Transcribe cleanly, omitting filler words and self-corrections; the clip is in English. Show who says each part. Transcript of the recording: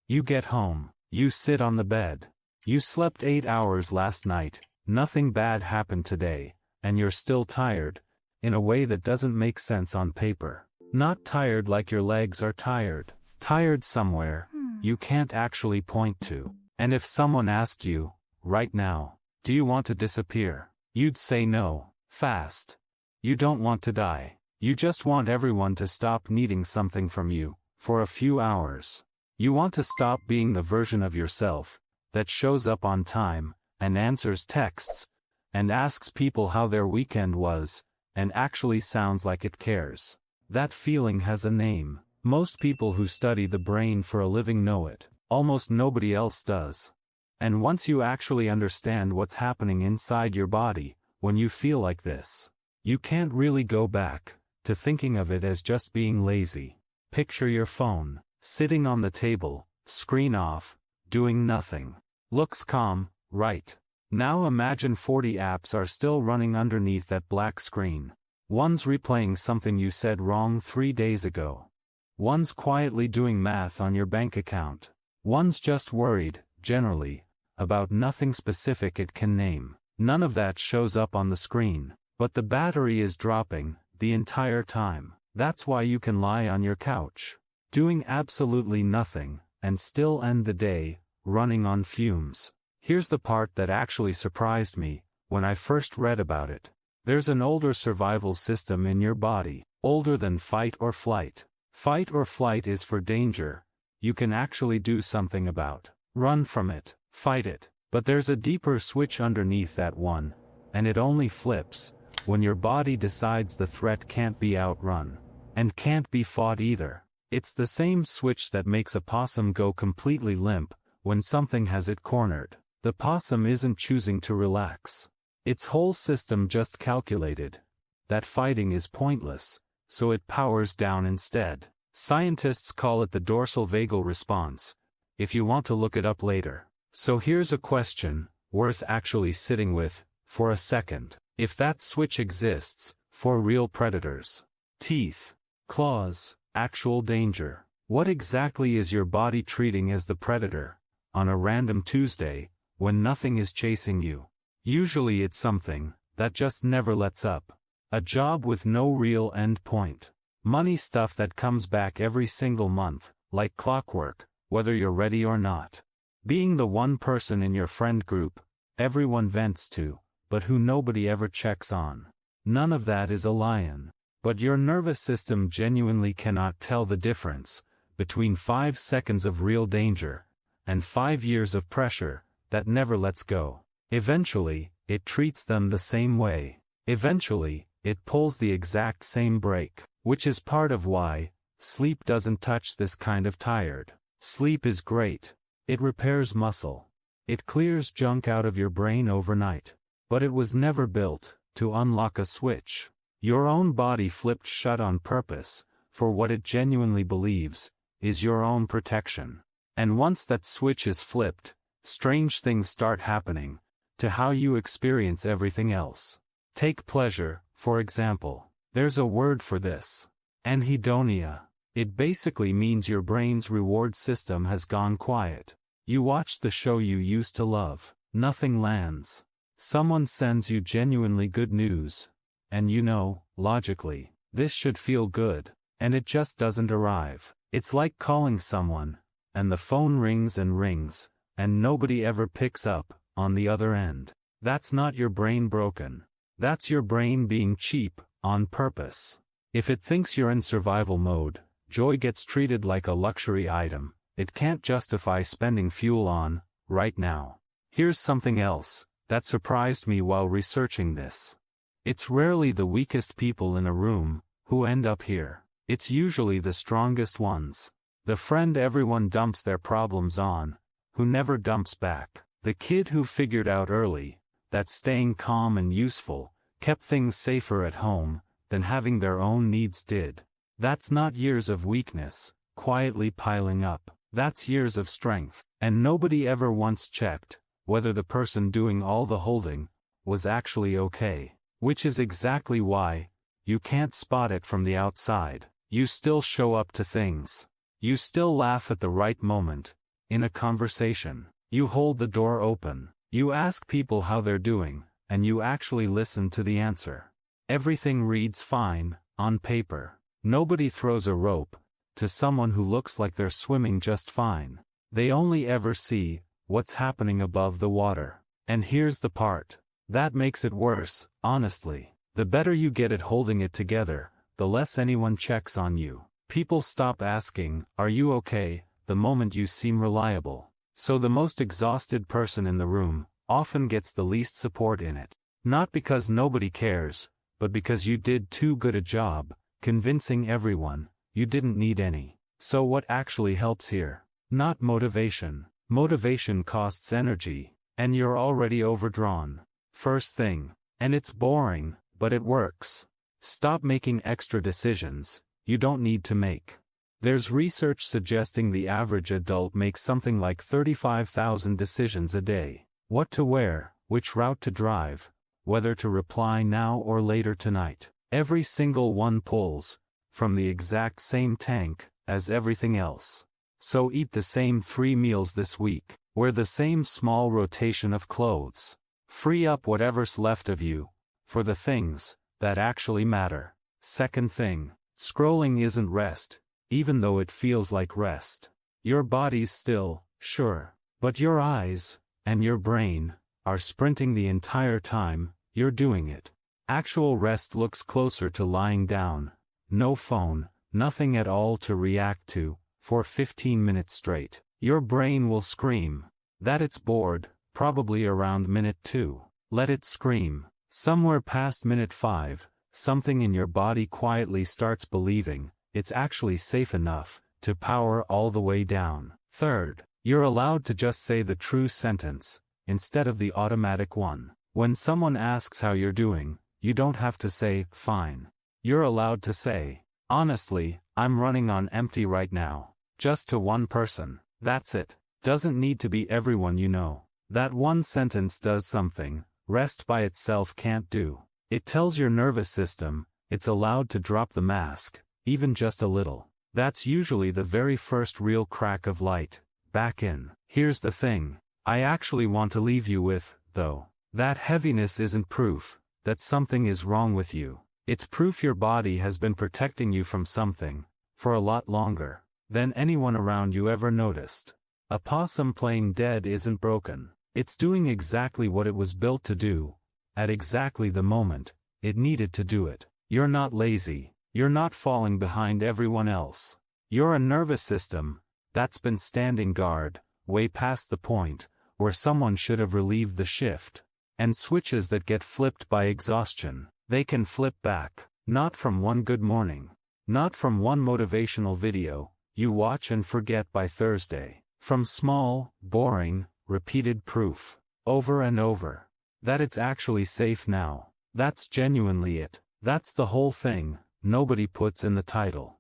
Speaker 1: You get home, you sit on the bed. You slept 8 hours last night, nothing bad happened today, and you're still tired, in a way that doesn't make sense on paper. Not tired like your legs are tired. Tired somewhere, you can't actually point to. And if someone asked you, right now, do you want to disappear? You'd say no, fast. You don't want to die. You just want everyone to stop needing something from you, for a few hours. You want to stop being the version of yourself that shows up on time, and answers texts, and asks people how their weekend was, and actually sounds like it cares. That feeling has a name. Most people who study the brain for a living know it. Almost nobody else does. And once you actually understand what's happening inside your body, when you feel like this, you can't really go back to thinking of it as just being lazy. Picture your phone, sitting on the table, screen off, doing nothing. Looks calm, right? Now imagine 40 apps are still running underneath that black screen. One's replaying something you said wrong 3 days ago. One's quietly doing math on your bank account. One's just worried, generally, about nothing specific it can name. None of that shows up on the screen, but the battery is dropping the entire time. That's why you can lie on your couch, doing absolutely nothing, and still end the day running on fumes. Here's the part that actually surprised me when I first read about it. There's an older survival system in your body, older than fight or flight. Fight or flight is for danger you can actually do something about. Run from it, fight it. But there's a deeper switch underneath that one, and it only flips when your body decides the threat can't be outrun, and can't be fought either. It's the same switch that makes a possum go completely limp when something has it cornered. The possum isn't choosing to relax. Its whole system just calculated that fighting is pointless, so it powers down instead. Scientists call it the dorsal vagal response, if you want to look it up later. So here's a question, worth actually sitting with, for a second. If that switch exists, for real predators, teeth, claws, actual danger, what exactly is your body treating as the predator, on a random Tuesday, when nothing is chasing you? Usually it's something that just never lets up. A job with no real end point. Money stuff that comes back every single month, like clockwork, whether you're ready or not. Being the one person in your friend group everyone vents to, but who nobody ever checks on. None of that is a lion. But your nervous system genuinely cannot tell the difference between 5 seconds of real danger and 5 years of pressure that never lets go. Eventually, it treats them the same way. Eventually, it pulls the exact same brake, which is part of why sleep doesn't touch this kind of tired. Sleep is great. It repairs muscle. It clears junk out of your brain overnight. But it was never built to unlock a switch. Your own body flipped shut on purpose, for what it genuinely believes is your own protection. And once that switch is flipped, strange things start happening to how you experience everything else. Take pleasure, for example. There's a word for this. Anhedonia. It basically means your brain's reward system has gone quiet. You watch the show you used to love. Nothing lands. Someone sends you genuinely good news. And you know, logically, this should feel good. And it just doesn't arrive. It's like calling someone, and the phone rings, and nobody ever picks up on the other end. That's not your brain broken. That's your brain being cheap, on purpose. If it thinks you're in survival mode, joy gets treated like a luxury item it can't justify spending fuel on, right now. Here's something else that surprised me while researching this. It's rarely the weakest people in a room who end up here. It's usually the strongest ones. The friend everyone dumps their problems on, who never dumps back. The kid who figured out early that staying calm and useful kept things safer at home than having their own needs did. That's not years of weakness, quietly piling up. That's years of strength. And nobody ever once checked whether the person doing all the holding was actually okay. Which is exactly why you can't spot it from the outside. You still show up to things. You still laugh at the right moment, in a conversation. You hold the door open. You ask people how they're doing, and you actually listen to the answer. Everything reads fine, on paper. Nobody throws a rope to someone who looks like they're swimming just fine. They only ever see what's happening above the water. And here's the part that makes it worse, honestly. The better you get at holding it together, the less anyone checks on you. People stop asking, "Are you okay?" the moment you seem reliable. So the most exhausted person in the room often gets the least support in it. Not because nobody cares, but because you did too good a job convincing everyone you didn't need any. So what actually helps here? Not motivation. Motivation costs energy, and you're already overdrawn. First thing, and it's boring, but it works. Stop making extra decisions you don't need to make. There's research suggesting the average adult makes something like 35,000 decisions a day. What to wear, which route to drive, whether to reply now or later tonight. Every single one pulls from the exact same tank as everything else. So eat the same 3 meals this week. Wear the same small rotation of clothes. Free up whatever's left of you for the things that actually matter. Second thing, scrolling isn't rest, even though it feels like rest. Your body's still, sure, but your eyes and your brain are sprinting the entire time you're doing it. Actual rest looks closer to lying down. No phone, nothing at all to react to for 15 minutes straight. Your brain will scream that it's bored, probably around minute 2. Let it scream. Somewhere past minute 5, something in your body quietly starts believing it's actually safe enough to power all the way down. Third, you're allowed to just say the true sentence instead of the automatic one. When someone asks how you're doing, you don't have to say, "Fine." You're allowed to say, "Honestly, I'm running on empty right now." Just to one person. That's it. Doesn't need to be everyone you know. That one sentence does something rest by itself can't do. It tells your nervous system it's allowed to drop the mask, even just a little. That's usually the very first real crack of light back in. Here's the thing I actually want to leave you with, though. That heaviness isn't proof that something is wrong with you. It's proof your body has been protecting you from something for a lot longer than anyone around you ever noticed. A possum playing dead isn't broken. It's doing exactly what it was built to do, at exactly the moment it needed to do it. You're not lazy. You're not falling behind everyone else. You're a nervous system that's been standing guard, way past the point where someone should have relieved the shift. And switches that get flipped by exhaustion, they can flip back. Not from one good morning. Not from one motivational video you watch and forget by Thursday. From small, boring, repeated proof, over and over, that it's actually safe now. That's genuinely it. That's the whole thing nobody puts in the title.